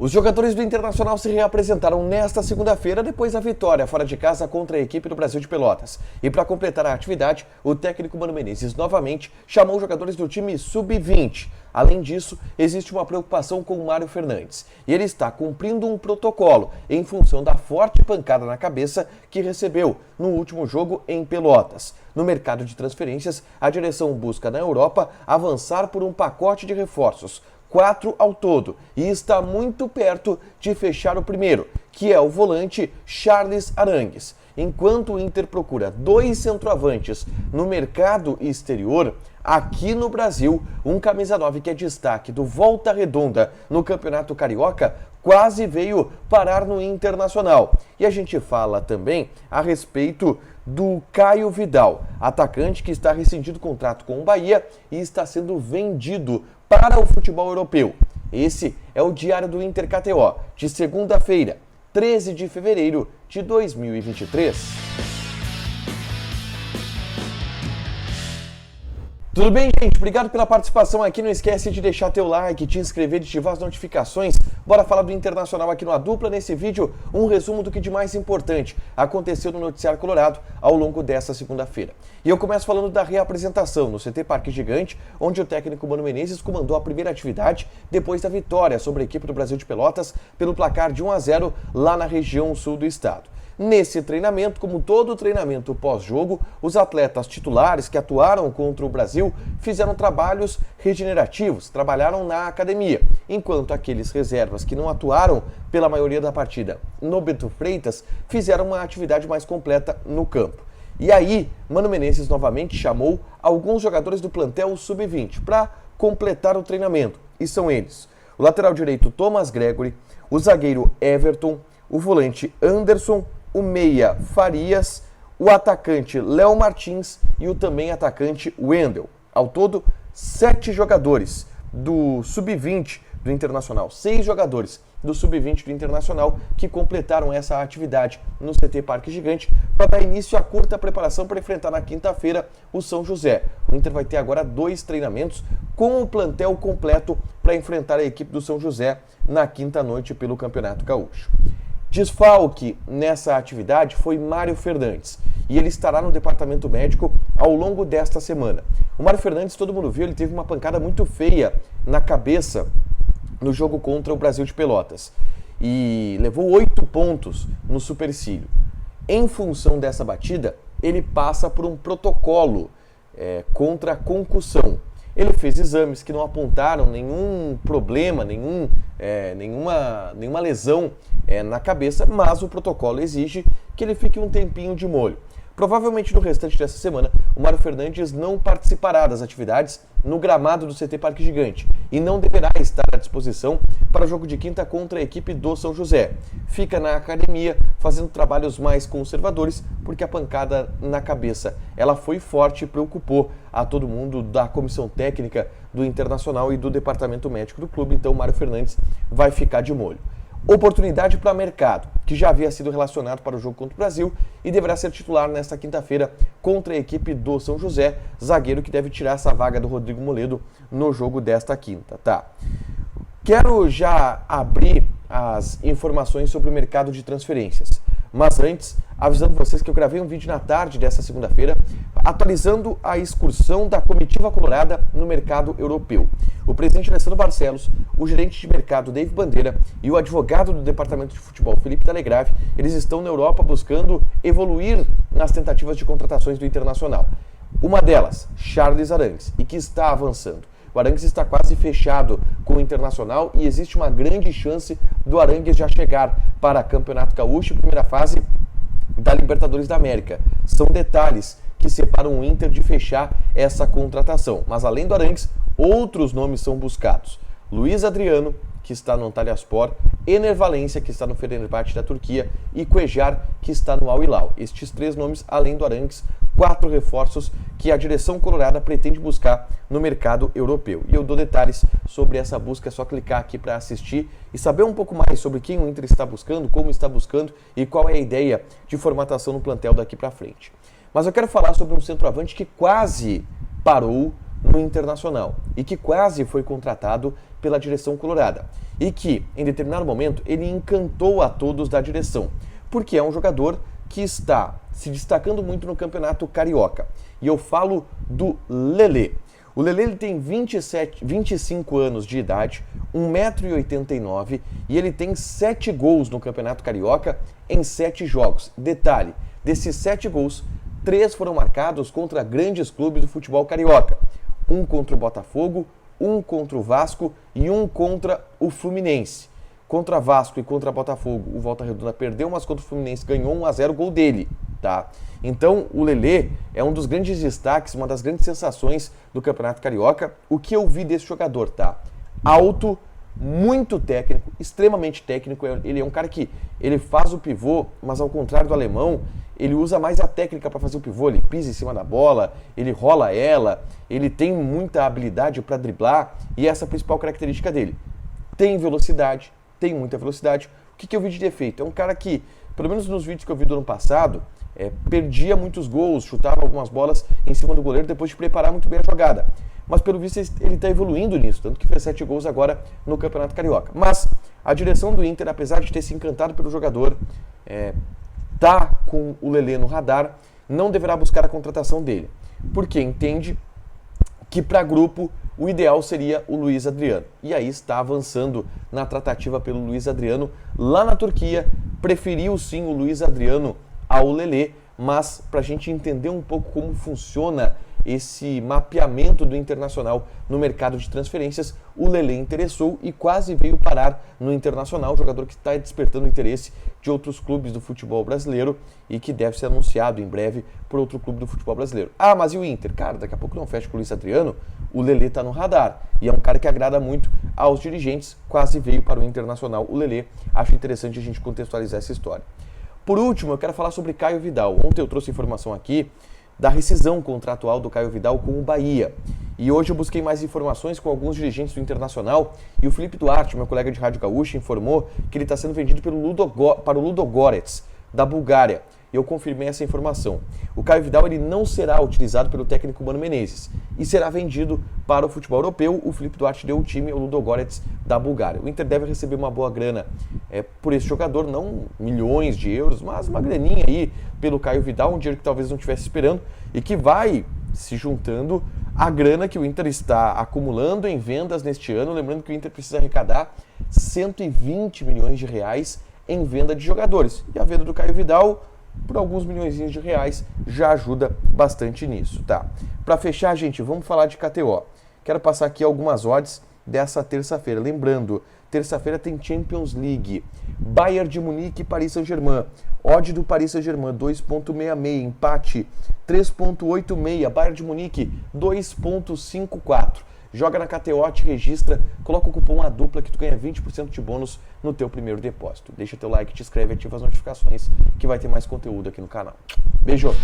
Os jogadores do Internacional se reapresentaram nesta segunda-feira depois da vitória fora de casa contra a equipe do Brasil de Pelotas. E para completar a atividade, o técnico Mano Menezes novamente chamou os jogadores do time Sub-20. Além disso, existe uma preocupação com o Mário Fernandes. E ele está cumprindo um protocolo em função da forte pancada na cabeça que recebeu no último jogo em Pelotas. No mercado de transferências, a direção busca na Europa avançar por um pacote de reforços. 4 ao todo, e está muito perto de fechar o primeiro, que é o volante Charles Arangues. Enquanto o Inter procura 2 centroavantes no mercado exterior, aqui no Brasil, um camisa 9 que é destaque do Volta Redonda no Campeonato Carioca quase veio parar no Internacional. E a gente fala também a respeito do Caio Vidal, atacante que está rescindindo contrato com o Bahia e está sendo vendido para o futebol europeu. Esse é o Diário do Inter KTO, de segunda-feira, 13 de fevereiro de 2023. Tudo bem, gente? Obrigado pela participação aqui. Não esquece de deixar teu like, te inscrever, de ativar as notificações. Bora falar do Internacional aqui no A Dupla. Nesse vídeo, um resumo do que de mais importante aconteceu no Noticiário Colorado ao longo dessa segunda-feira. E eu começo falando da reapresentação no CT Parque Gigante, onde o técnico Mano Menezes comandou a primeira atividade depois da vitória sobre a equipe do Brasil de Pelotas pelo placar de 1-0 lá na região sul do estado. Nesse treinamento, como todo treinamento pós-jogo, os atletas titulares que atuaram contra o Brasil fizeram trabalhos regenerativos, trabalharam na academia, enquanto aqueles reservas que não atuaram pela maioria da partida no Bento Freitas fizeram uma atividade mais completa no campo. E aí, Mano Menezes novamente chamou alguns jogadores do plantel Sub-20 para completar o treinamento, e são eles: o lateral direito Thomas Gregory, o zagueiro Everton, o volante Anderson, o meia Farias, o atacante Léo Martins e o também atacante Wendel. Ao todo, 7 jogadores do Sub-20 do Internacional, 6 jogadores do Sub-20 do Internacional que completaram essa atividade no CT Parque Gigante para dar início à curta preparação para enfrentar na quinta-feira o São José. O Inter vai ter agora 2 treinamentos com o plantel completo para enfrentar a equipe do São José na quinta noite pelo Campeonato Gaúcho. Desfalque nessa atividade foi Mário Fernandes, e ele estará no departamento médico ao longo desta semana. O Mário Fernandes, todo mundo viu, ele teve uma pancada muito feia na cabeça no jogo contra o Brasil de Pelotas e levou 8 pontos no supercílio. Em função dessa batida, ele passa por um protocolo contra a concussão. Ele fez exames que não apontaram nenhum problema, nenhuma lesão na cabeça, mas o protocolo exige que ele fique um tempinho de molho. Provavelmente no restante dessa semana, o Mário Fernandes não participará das atividades no gramado do CT Parque Gigante e não deverá estar à disposição para o jogo de quinta contra a equipe do São José. Fica na academia fazendo trabalhos mais conservadores, porque a pancada na cabeça ela foi forte e preocupou a todo mundo da comissão técnica do Internacional e do departamento médico do clube. Então o Mário Fernandes vai ficar de molho. Oportunidade para Mercado, que já havia sido relacionado para o jogo contra o Brasil e deverá ser titular nesta quinta-feira contra a equipe do São José, zagueiro que deve tirar essa vaga do Rodrigo Moledo no jogo desta quinta, tá? Quero já abrir as informações sobre o mercado de transferências, mas antes, avisando vocês que eu gravei um vídeo na tarde dessa segunda-feira atualizando a excursão da comitiva colorada no mercado europeu. O presidente Alessandro Barcelos, o gerente de mercado Dave Bandeira e o advogado do departamento de futebol Felipe Telegrave, eles estão na Europa buscando evoluir nas tentativas de contratações do Internacional. Uma delas, Charles Arangues, e que está avançando. O Arangues está quase fechado com o Internacional e existe uma grande chance do Arangues já chegar para Campeonato Gaúcho, primeira fase da Libertadores da América. São detalhes que separam o Inter de fechar essa contratação. Mas além do Arangues, outros nomes são buscados. Luiz Adriano, que está no Antalyaspor, Ener Valencia, que está no Fenerbahçe da Turquia, e Cuejar, que está no Al Hilal. Estes 3 nomes, além do Arangues, 4 reforços que a direção colorada pretende buscar no mercado europeu. E eu dou detalhes sobre essa busca, é só clicar aqui para assistir e saber um pouco mais sobre quem o Inter está buscando, como está buscando e qual é a ideia de formatação no plantel daqui para frente. Mas eu quero falar sobre um centroavante que quase parou no Internacional e que quase foi contratado pela direção colorada e que, em determinado momento, ele encantou a todos da direção, porque é um jogador que está se destacando muito no Campeonato Carioca. E eu falo do Lelê. O Lelê ele tem 25 anos de idade, 1,89 m e ele tem 7 gols no Campeonato Carioca em 7 jogos. Detalhe, desses 7 gols, 3 foram marcados contra grandes clubes do futebol carioca. Um contra o Botafogo, um contra o Vasco e um contra o Fluminense. Contra Vasco e contra Botafogo, o Volta Redonda perdeu, mas contra o Fluminense ganhou 1-0, gol dele, tá? Então, o Lelê é um dos grandes destaques, uma das grandes sensações do Campeonato Carioca. O que eu vi desse jogador, tá? Alto, muito técnico, extremamente técnico. Ele é um cara que ele faz o pivô, mas ao contrário do alemão, ele usa mais a técnica para fazer o pivô. Ele pisa em cima da bola, ele rola ela, ele tem muita habilidade para driblar e essa é a principal característica dele. Tem velocidade, tem muita velocidade. O que eu vi de defeito? É um cara que, pelo menos nos vídeos que eu vi do ano passado, perdia muitos gols, chutava algumas bolas em cima do goleiro depois de preparar muito bem a jogada. Mas pelo visto ele está evoluindo nisso, tanto que fez 7 gols agora no Campeonato Carioca. Mas a direção do Inter, apesar de ter se encantado pelo jogador, tá com o Lelê no radar, não deverá buscar a contratação dele, porque entende que para grupo o ideal seria o Luiz Adriano. E aí está avançando na tratativa pelo Luiz Adriano lá na Turquia. Preferiu sim o Luiz Adriano ao Lelê, mas para a gente entender um pouco como funciona esse mapeamento do Internacional no mercado de transferências, o Lelê interessou e quase veio parar no Internacional, jogador que está despertando interesse de outros clubes do futebol brasileiro e que deve ser anunciado em breve por outro clube do futebol brasileiro. Ah, mas e o Inter? Cara, daqui a pouco não fecha com o Luiz Adriano, o Lelê está no radar e é um cara que agrada muito aos dirigentes, quase veio para o Internacional o Lelê. Acho interessante a gente contextualizar essa história. Por último, eu quero falar sobre Caio Vidal. Ontem eu trouxe informação aqui da rescisão contratual do Caio Vidal com o Bahia. E hoje eu busquei mais informações com alguns dirigentes do Internacional e o Felipe Duarte, meu colega de Rádio Gaúcha, informou que ele está sendo vendido para o Ludogorets, da Bulgária. E eu confirmei essa informação. O Caio Vidal ele não será utilizado pelo técnico Mano Menezes e será vendido para o futebol europeu. O Felipe Duarte deu o time ao Ludogorets da Bulgária. O Inter deve receber uma boa grana por esse jogador, não milhões de euros, mas uma graninha aí pelo Caio Vidal, um dinheiro que talvez não estivesse esperando e que vai se juntando à grana que o Inter está acumulando em vendas neste ano. Lembrando que o Inter precisa arrecadar 120 milhões de reais em venda de jogadores. E a venda do Caio Vidal, por alguns milhõezinhos de reais, já ajuda bastante nisso, tá? Para fechar, gente, vamos falar de KTO. Quero passar aqui algumas odds dessa terça-feira. Lembrando, terça-feira tem Champions League. Bayern de Munique e Paris Saint-Germain. Odd do Paris Saint-Germain, 2,66. Empate, 3,86. Bayern de Munique, 2,54. Joga na KTO, te registra, coloca o cupom ADUPLA que tu ganha 20% de bônus no teu primeiro depósito. Deixa teu like, te inscreve, ativa as notificações que vai ter mais conteúdo aqui no canal. Beijo!